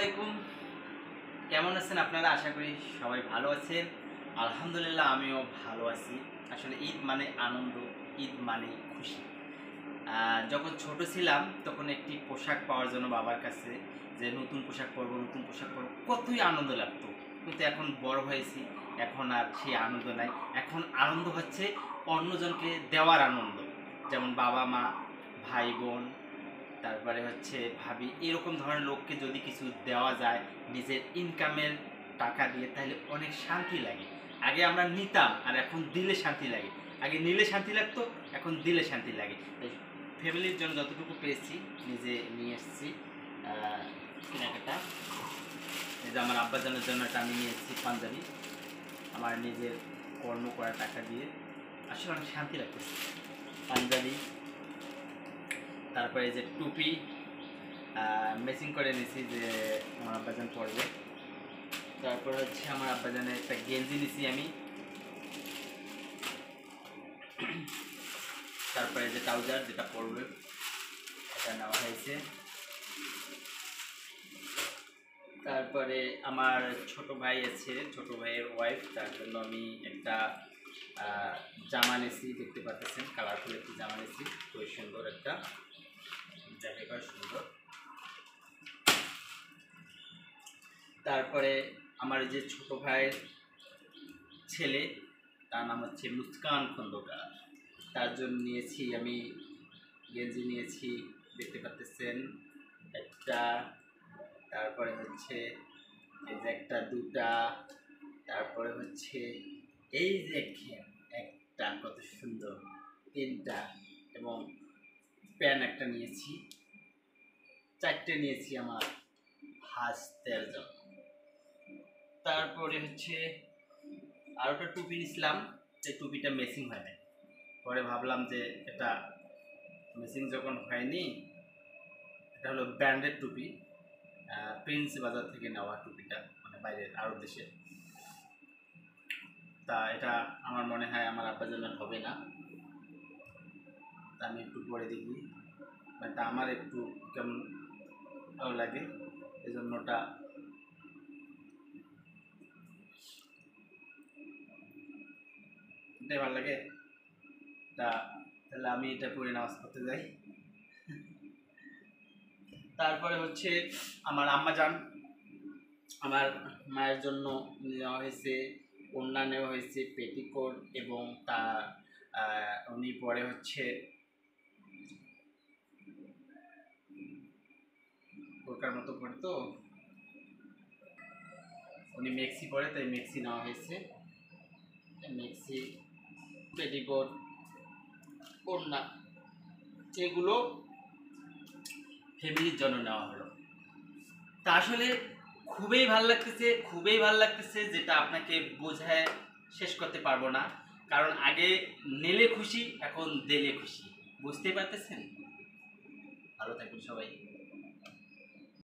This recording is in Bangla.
আলাইকুম, কেমন আছেন আপনারা? আশা করি সবাই ভালো আছেন। আলহামদুলিল্লাহ আমিও ভালো আছি। আসলে ঈদ মানে আনন্দ, ঈদ মানে খুশি। যখন ছোট ছিলাম তখন একটি পোশাক পাওয়ার জন্য বাবার কাছে যে নতুন পোশাক পরবো, নতুন পোশাক পরবো, কতই আনন্দ লাগতো। কিন্তু এখন বড় হয়েছি, এখন আর সেই আনন্দ নাই। এখন আনন্দ হচ্ছে অন্যজনকে দেওয়ার আনন্দ। যেমন বাবা মা, ভাই বোন, তারপরে হচ্ছে ভাবি, এরকম ধরনের লোককে যদি কিছু দেওয়া যায় নিজের ইনকামের টাকা দিয়ে, তাহলে অনেক শান্তি লাগে। আগে আমরা নিতাম আর এখন দিলে শান্তি লাগে। আগে নিলে শান্তি লাগতো, এখন দিলে শান্তি লাগে। তাই ফ্যামিলির জন্য যতটুকু পেয়েছি নিজে নিয়ে এসেছি কেনাকাটা। এই যে আমার আব্বাজানের জন্য একটা আমি নিয়ে এসেছি পাঞ্জাবি, আমার নিজের কর্ম করা টাকা দিয়ে। আসলে অনেক শান্তি লাগতেছে। পাঞ্জাবি, তারপরে যে টুপি ম্যাচিং করে নিয়েছি যে আমার আব্বাজান পরবে। তারপর হচ্ছে আমার আব্বাজানের একটা গেঞ্জি নিছি আমি। তারপরে যে ট্রাউজার যেটা পরবে এটা নেওয়া হয়েছে। তারপরে আমার ছোট ভাই আছে, ছোট ভাইয়ের ওয়াইফ, তার জন্য আমি একটা জামা নিয়েছি। দেখতে পাচ্ছেন কালারফুল একটি জামা নিয়েছি, খুবই সুন্দর একটা জ্যাকেট, সুন্দর। তারপরে আমার যে ছোট ভাইয়ের ছেলে, তার নাম হচ্ছে মুস্কান খন্দকার, তার জন্য নিয়েছি আমি গেঞ্জি নিয়েছি, দেখতে পাচ্ছেন একটা। তারপরে হচ্ছে এই যে একটা, দুটা, তারপরে হচ্ছে এই যে একটা, কত সুন্দর, তিনটা, এবং প্যান একটা নিয়েছি, চারটে নিয়েছি আমার হাসতের জন্য। তারপরে হচ্ছে আর একটা টুপি নিয়েছিলাম, সেই টুপিটা মেসিং হয় নাই। পরে ভাবলাম যে এটা মেসিং যখন হয়নি, এটা হলো ব্র্যান্ডেড টুপি, প্রিন্স বাজার থেকে নেওয়া টুপিটা, মানে বাইরের আরব দেশে। তা এটা আমার মনে হয় আমার আব্বাজানের হবে না, তা আমি একটু পরে দেখি। এটা আমার একটু কেমন ভালো লাগে, এই জন্য ওটা এটাই ভালো লাগে। তা তাহলে আমি এটা পরে নামাজ পড়তে যাই। তারপরে হচ্ছে আমার আম্মাজান, আমার মায়ের জন্য নেওয়া হয়েছে ওড়না, নেওয়া হয়েছে পেটিকোট, এবং তা উনি পরে হচ্ছে বোরকার মতো পরে, তো উনি মেক্সি পরে, তাই মেক্সি নেওয়া হয়েছে। মেক্সি, পেটিকোট, ওড়না, এগুলো ফ্যামিলির জন্য নেওয়া হলো। তা আসলে খুবই ভালো লাগতেছে, খুবই ভালো লাগতেছে, যেটা আপনাকে বোঝায় শেষ করতে পারবো না। কারণ আগে নিলে খুশি, এখন দিলে খুশি। বুঝতেই পারতেছেন? ভালো থাকবেন সবাই।